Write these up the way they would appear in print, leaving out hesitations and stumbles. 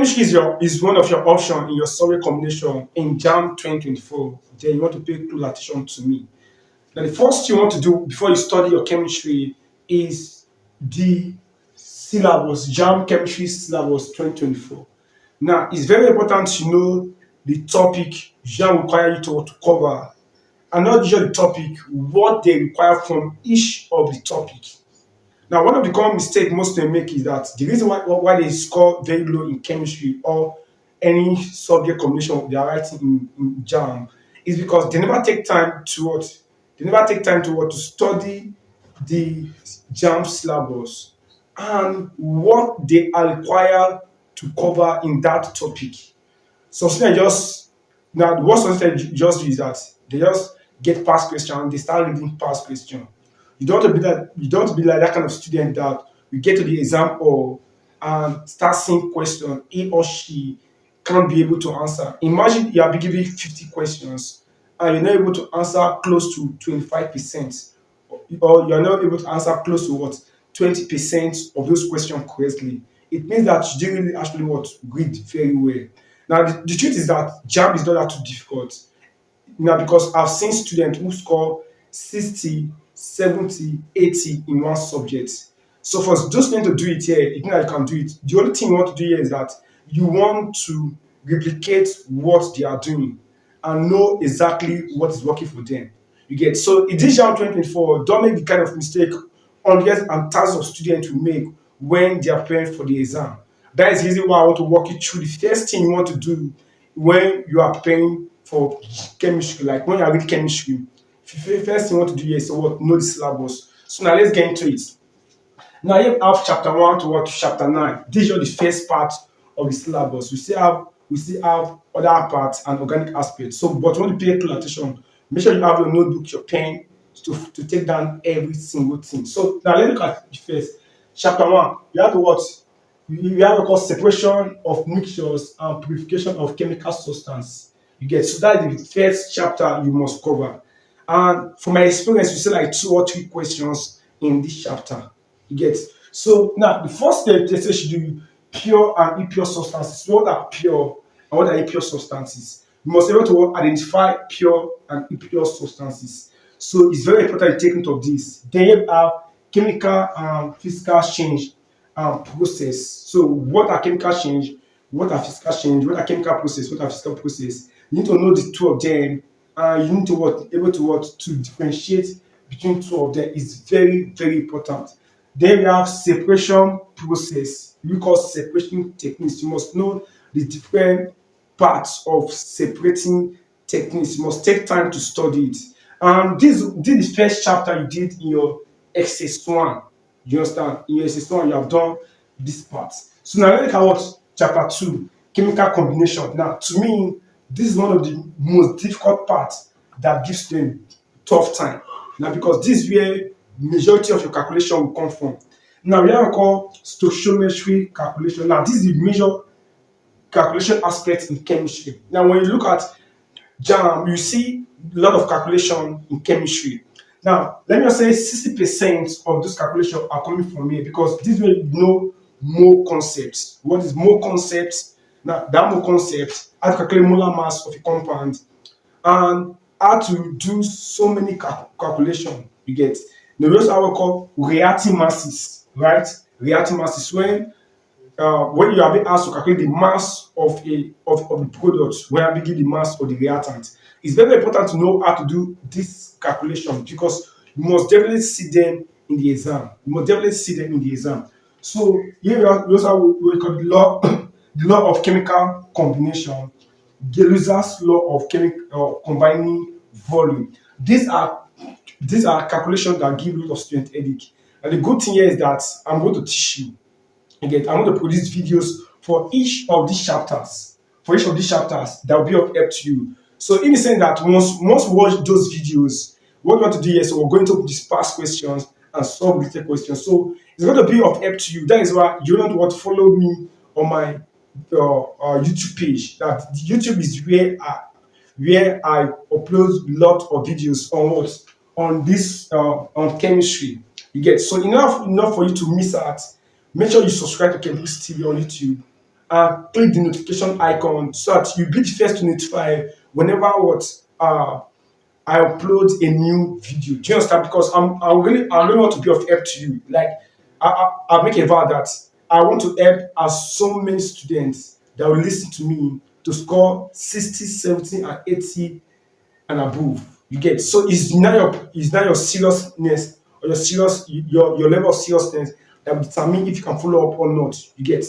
chemistry is one of your options in your solid combination in JAMB 2024. Then you want to pay close attention to me. Now, the first thing you want to do before you study your chemistry is the syllabus, JAMB Chemistry Syllabus 2024. Now, it's very important to know the topic JAMB require you to cover, and not just the topic, what they require from each of the topic. Now, one of the common mistakes most people make is that the reason why they score very low in chemistry or any subject combination they are writing in JAMB is because they never take time to what they never take time to what to study the JAMB syllabus and what they are required to cover in that topic. Some students just now what some students just do is that they just get past question and they start reading past question. You don't want to be like that kind of student that you get to the exam hall and start seeing question he or she can't be able to answer. Imagine you are given 50 questions and you're not able to answer close to 25%, or you're not able to answer close to what 20% of those questions correctly. It means that you didn't really actually what read very well. Now the truth is that JAMB is not that too difficult. Now, because I've seen students who score 60, 70, 80 in one subject. So for those students to do it here, you think that you can do it. The only thing you want to do here is that you want to replicate what they are doing and know exactly what is working for them. You get so in this year 2024, don't make the kind of mistake hundreds and thousands of students will make when they are preparing for the exam. That is the reason why I want to walk you through the first thing you want to do when you are preparing for chemistry, like when you are reading chemistry. First thing you want to do here is to what know the syllabus. So now let's get into it. Now you have chapter 1 to what to chapter 9. This is just the first part of the syllabus. We still have other parts and organic aspects. So but you want to pay close attention. Make sure you have your notebook, your pen to take down every single thing. So now let's look at the first. Chapter 1, you have to what? You have to call separation of mixtures and purification of chemical substance. You get so that's the first chapter you must cover. And from my experience, we say like 2 or 3 questions in this chapter. You get so now the first step they say should do pure and impure substances. What are pure and what are impure substances? You must be able to identify pure and impure substances. So it's very important to take note of this. Then you have chemical and physical change and process. So what are chemical change? What are physical change? What are chemical process? What are physical process? You need to know the 2 of them. You need to able to differentiate between 2 of them is very, very important. Then we have separation process. We call separation techniques. You must know the different parts of separating techniques. You must take time to study it. And this is the first chapter you did in your XS1. You understand? In your XS1, you have done this part. So now let's look at what chapter 2, chemical combination. Now, to me, this is one of the most difficult parts that gives them tough time. Now, because this is where majority of your calculation will come from. Now, we have called stoichiometry calculation. Now, this is the major calculation aspect in chemistry. Now, when you look at JAMB, you see a lot of calculation in chemistry. Now, let me just say 60% of those calculations are coming from here because this way you know more concepts. What is more concepts? Now, that more concept, how to calculate molar mass of a compound and how to do so many calculations. You get. Now, we also have what we call reacting masses, right? Reacting masses when you are being asked to calculate the mass of the product, when you begin the mass of the reactant. It's very important to know how to do this calculation because you must definitely see them in the exam. You must definitely see them in the exam. So here we also have what we call the law of chemical combination, Geluz's law of combining volume. These are calculations that give a lot of student headache. And the good thing here is that I'm going to teach you. Again, I'm going to produce videos for each of these chapters. For each of these chapters, that will be of help to you. So in the sense that once you watch those videos, what we want to do is we're going to disperse questions and solve related questions. So it's going to be of help to you. That is why you don't want to follow me on my YouTube page. That YouTube is where I upload a lot of videos on this on chemistry. You get so enough for you to miss out. Make sure you subscribe to Chemistry TV on YouTube click the notification icon so that you be the first to notify whenever I upload a new video. Do you understand? Because I really want to be of help to you. Like I make a vow that I want to help as so many students that will listen to me to score 60, 70, and 80 and above. You get, so it's not your seriousness or your level of seriousness that will determine if you can follow up or not. You get.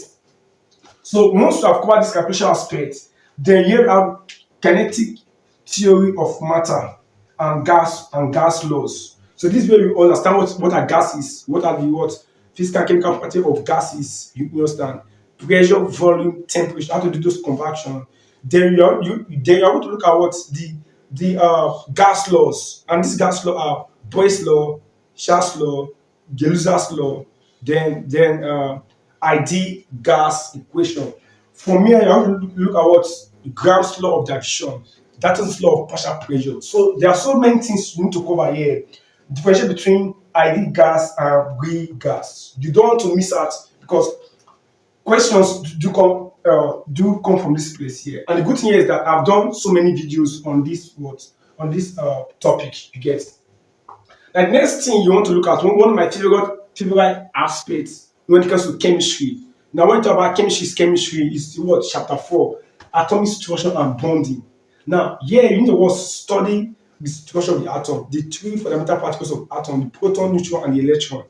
So once you have covered this calculation aspect, then you have kinetic theory of matter and gas laws. So this way you understand what are gases, what are the what physical chemical property of gases, you understand pressure, volume, temperature, how to do those conversion. Then you're able to look at what the gas laws, and these gas law are Boyle's law, Charles law, Gelusa's law, then ID gas equation. For me, I have to look at what Graham's law of diffusion, Dalton's law of partial pressure. So there are so many things you need to cover here. Differentiate between ID gas and real gas. You don't want to miss out because questions do come from this place here. And the good thing here is that I've done so many videos on this topic. You get. Like next thing you want to look at one of my favorite aspects when it comes to chemistry. Now when you talk about chemistry is what chapter 4, atomic structure and bonding. Now here you need to study the structure of the atom, the three fundamental particles of atom, the proton, neutron, and the electron.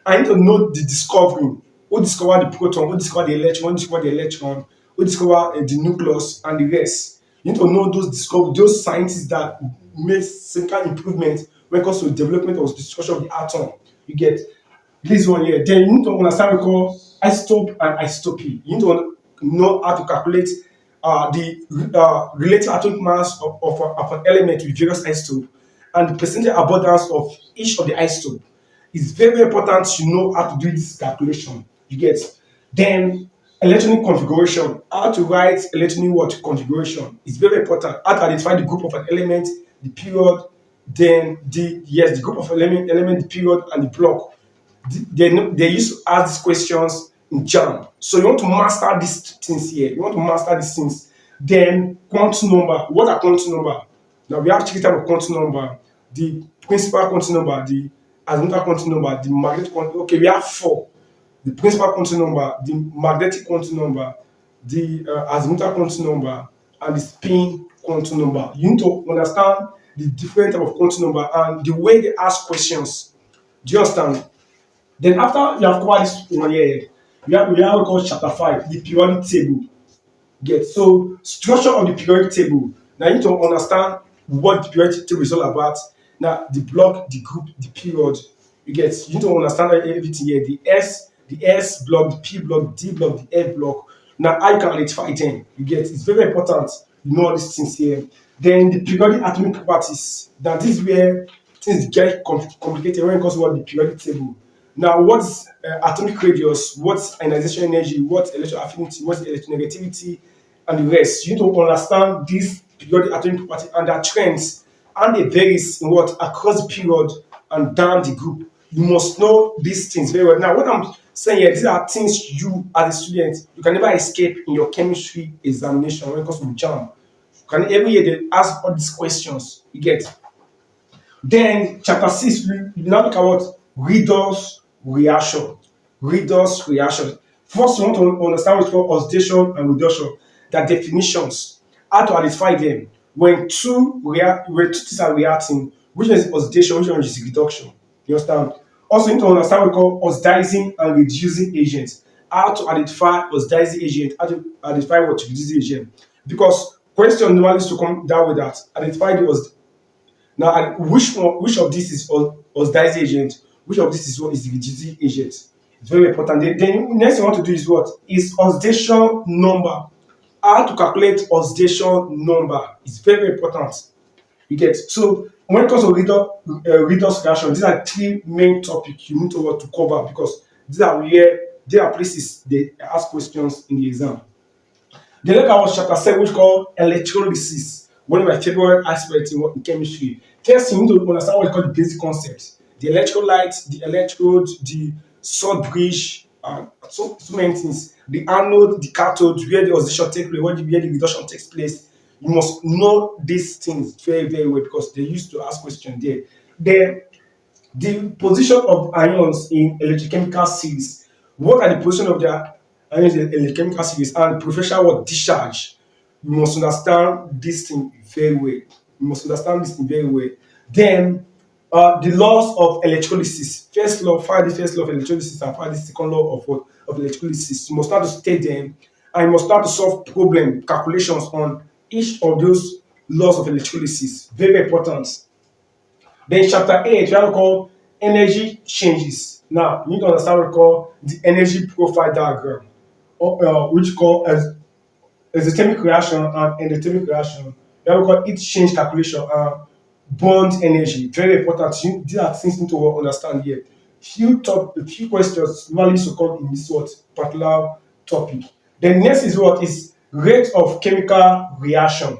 I need to know the discovery. Who discovered the proton? Who discovered the electron? Who discovered the electron? Who discovered the nucleus and the rest? You need to know those scientists that made significant improvement when it comes to the development of the structure of the atom. You get this one here. Then you need to understand what we call isotope and isotopy. You need to know how to calculate the relative atomic mass of an element with various isotopes and the percentage abundance of each of the isotope. It's very important to know how to do this calculation. You get. Then electronic configuration, how to write electronic configuration is very important. How to identify the group of an element, the period, then the group of element, the period, and the block. They used to ask these questions in JAMB. So you want to master these things here. You want to master these things. Then quantum number. What are quantum number? Now we have three types of quantum number: the principal quantum number, the azimuthal quantum number, the magnetic quantum. Okay, we have four: the principal quantum number, the magnetic quantum number, the azimuthal quantum number, and the spin quantum number. You need to understand the different type of quantum number and the way they ask questions. Do you understand? Then after you have covered this one here, we have what we call chapter 5, the periodic table. Get. So structure of the periodic table. Now you need to understand what the periodic table is all about. Now the block, the group, the period. You get. You need to understand everything here. The S block, the P block, the D block, the F block. Now how you can identify them. You get. It's very important. You know all these things here. Then the periodic atomic properties. Now this is where things get complicated when it comes to what the periodic table. Now, what's atomic radius? What's ionization energy? What's electron affinity? What's electronegativity? And the rest. You need to understand these periodic atomic properties and their trends, and they varies in what across the period and down the group. You must know these things very well. Now, what I'm saying here, these are things you, as a student, you can never escape in your chemistry examination when it comes to JAMB. You can every year they ask all these questions. You get. Then chapter 6, we now look at what redox reaction. Redox reaction. First, you want to understand what's called oxidation and reduction. Their definitions. How to identify them. When two things are reacting, which one is oxidation, which one is reduction. You understand? Also, you need to understand what we call oxidizing and reducing agents. How to identify oxidizing agent, how to identify what reducing agent. Because question normally is to come down with that. Identify the now which of this is oxidizing agent, which of this is what is the reducing agent. It's very important. Then next you want to do is what is oxidation number. How to calculate oxidation number is very important. You get. So when it comes to redox reaction, these are three main topics you need to cover because these are where there are places they ask questions in the exam. Then look at what chapter 7, which is called electrolysis. One of my favorite aspects in chemistry. First, you need to understand what is called the basic concepts. The electrolyte, the electrode, the salt bridge, so many things. The anode, the cathode, where the oxidation takes place, where the reduction takes place. You must know these things very, very well because they used to ask questions there. Then the position of ions in electrochemical series. What are the position of their ions in electrochemical series and professional word discharge? You must understand this thing very well. You must understand this thing very well. Then the laws of electrolysis. First law, find the first law of electrolysis and find the second law of what of electrolysis. You must start to state them and you must start to solve problem calculations on each of those laws of electrolysis. Very, very important. Then chapter 8, we have called energy changes. Now, you need to understand what we call the energy profile diagram, which call as exothermic reaction and endothermic reaction. We have called heat change calculation and bond energy. Very important. These are things you need to understand here. A few questions normally to come in this what particular topic. Then next is what is rate of chemical reaction.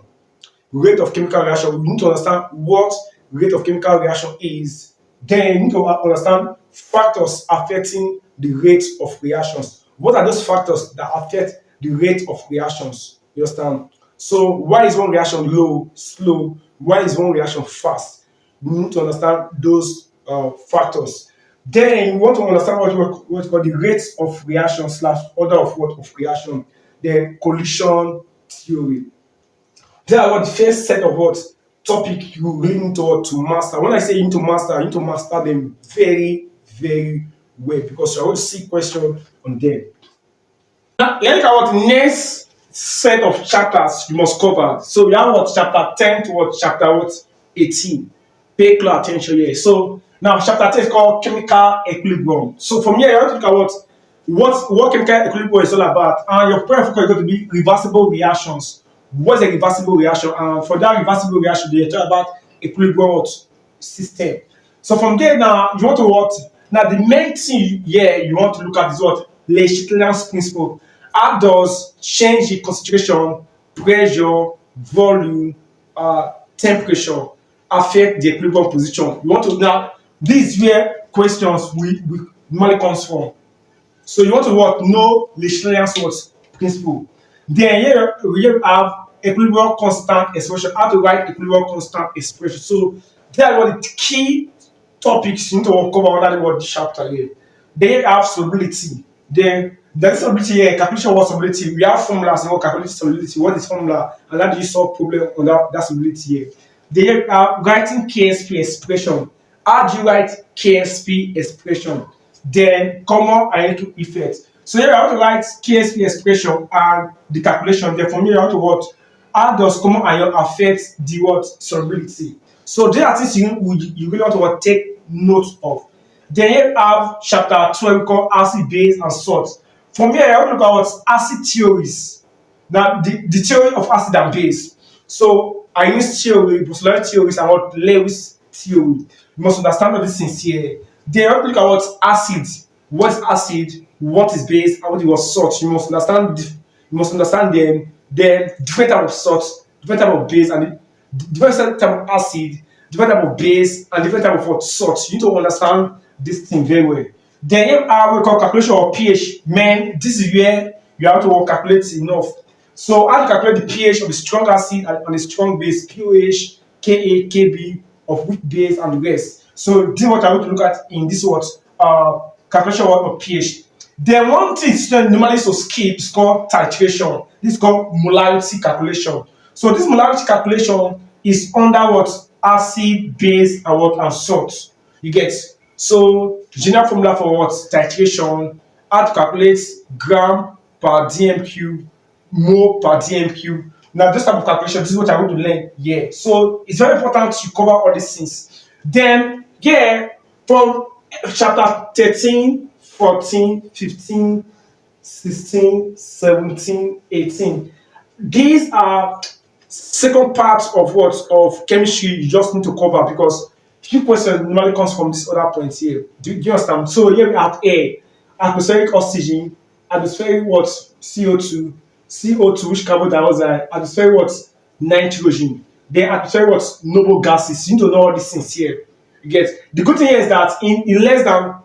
Rate of chemical reaction. We need to understand what rate of chemical reaction is. Then you need to understand factors affecting the rate of reactions. What are those factors that affect the rate of reactions? You understand? So why is one reaction low, slow? Why is one reaction fast? You need to understand those factors. Then you want to understand what called the rates of reaction slash order of what of reaction. Then collision theory. These are what the first set of what topic you really need to master. When I say you need to master them very, very well because you're going to see questions on them. Now, let's look at what the next set of chapters you must cover. So we have what chapter 10 to what chapter what 18. Pay close attention here. So now chapter 10 is called chemical equilibrium. So from here you have to look at what chemical equilibrium is all about. And your point of focus is going to be reversible reactions. What's a reversible reaction? And for that reversible reaction, they talk about equilibrium system. So from there now, you want to what? Now the main thing here you want to look at is what? Le Chatelier's principle. How does change in concentration, pressure, volume, temperature affect the equilibrium position? You want to now, this is where questions we normally comes from. So you want to what? Know Le Chatelier's principle. Then here we have equilibrium constant expression. How to write equilibrium constant expression. So these are what the key topics you need to cover under the word chapter here. Then you have solubility. Then there is solubility here, calculation of solubility. We have formulas in calculate solubility. What is formula? And how do you solve problem on that solubility here? Then you have writing KSP expression. How do you write KSP expression? Then common analytical effect. So here I want to write KSP expression and the calculation. Then from here I want to what? How does common ion affect the what solubility? So there are things you really want to what, take note of. Then here you have chapter 12 called acid, base, and salt. From here I want to look at what acid theories. Now the theory of acid and base. So I use theory, postular theories, and what Lewis theory. You must understand all these things here. Then I want to look at what acid. What is acid? What is base? And what is salt? You must understand. You must understand them. Then different type of salt, different type of base, and different type of acid, different type of base, and different type of what salt. You need to understand this thing very well. Then we call calculation of pH. Man, this is where you have to calculate enough. So how to calculate the pH of the strong acid and the strong base, pH, Ka, Kb, of which base and the rest. So this is what I want to look at in this what calculation of pH. Then one thing students normally to skip is called titration. This is called molarity calculation. So this molarity calculation is under what acid, base, and what and salt. You get. So general formula for what titration, how to calculate gram per dm cube, mole per dm cube. Now this type of calculation, this is what I'm going to learn here. So it's very important to cover all these things. Then yeah, from chapter 13, 14, 15, 16, 17, 18. These are second parts of what of chemistry you just need to cover because few questions normally comes from this other point here. Do you understand? So here we have air, atmospheric oxygen, atmospheric what CO2, CO2 which carbon dioxide, atmospheric what nitrogen, then atmospheric what noble gases. You need to know all these things here. You get the good thing here is that in less than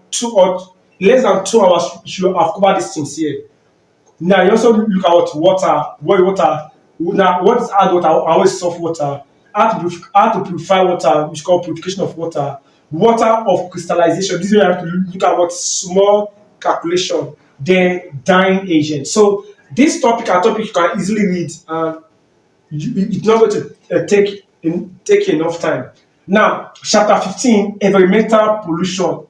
less than 2 hours, you should have covered these things here. Now you also look at what water, what water, now what is hard water, how is soft water, how to purify water, which is called purification of water, water of crystallization. This is where you have to look at what small calculation, then dyeing agent. So this topic are topic you can easily read. It's not going to take enough time. Now, chapter 15, environmental pollution.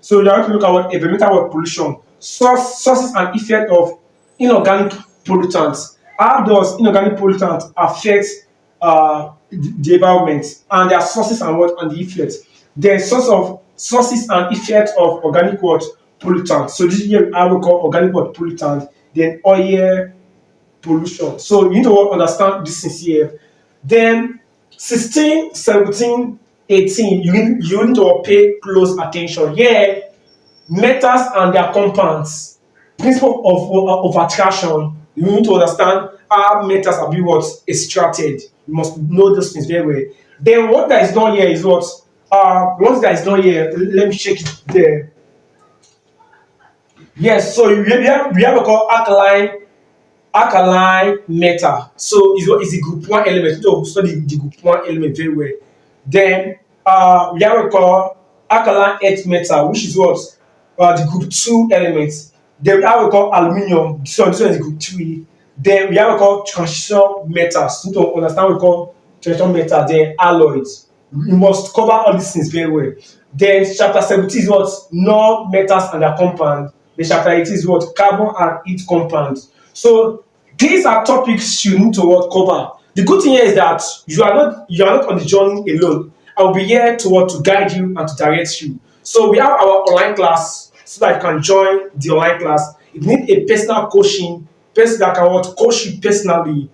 So you have to look at what environmental pollution, sources and effect of inorganic pollutants. How does inorganic pollutants affect the environment, and their sources and what and the effects. Then sources and effects of organic what pollutants. So this is how we call organic what pollutant. Then oil pollution. So you need to understand this is here. Then 16, 17, 18, you need to pay close attention. Yeah, metals and their compounds. Principle of attraction. You need to understand how metals are being what extracted. You must know those things very well. Then what that is not here is what what that is not here. Let me check it there. Yes, so we have a called alkaline metal. So is what is the group one element. So study the group one element very well. Then we have a called alkaline earth metal, which is what the group two elements. Then we have a called aluminium. So this one is group three. Then we have a called transition metals. You need to understand what we call transition metal. Then alloys. You must cover all these things very well. Then chapter 17 is what non-metals and their compound. Then chapter 18 is what carbon and its compounds. So these are topics you need to what cover. The good thing here is that you are not on the journey alone. I will be here to what to guide you and to direct you. So we have our online class so that you can join the online class. If you need a personal coaching, person that can what coach you personally,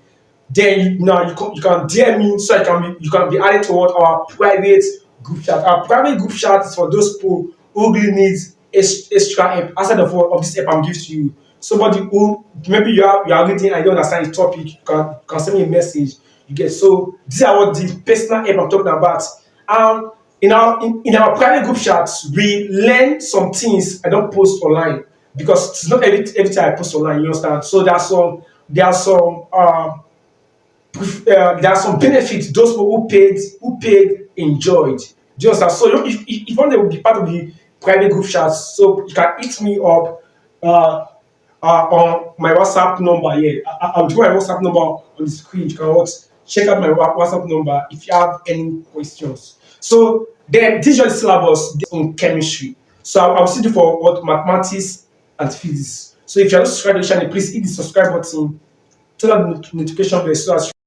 then you can DM me so you can be added to what our private group chat. Our private group chat is for those people who really needs extra help outside of this help I'm giving to you. Somebody who maybe you are reading and you don't understand the topic, you can send me a message. You get so these are what the personal help I'm talking about. In our private group chats, we learn some things I don't post online because it's not every time I post online. You understand? So there are some benefits those people who paid enjoyed. Do you understand? So if you want to be part of the private group chats, so you can hit me up on my WhatsApp number here. I'll do my WhatsApp number on the screen. You can check out my WhatsApp number if you have any questions. So then this is your syllabus on chemistry. So I'll see you for what mathematics and physics. So if you're not subscribed to the channel, please hit the subscribe button, turn on the notification bell so as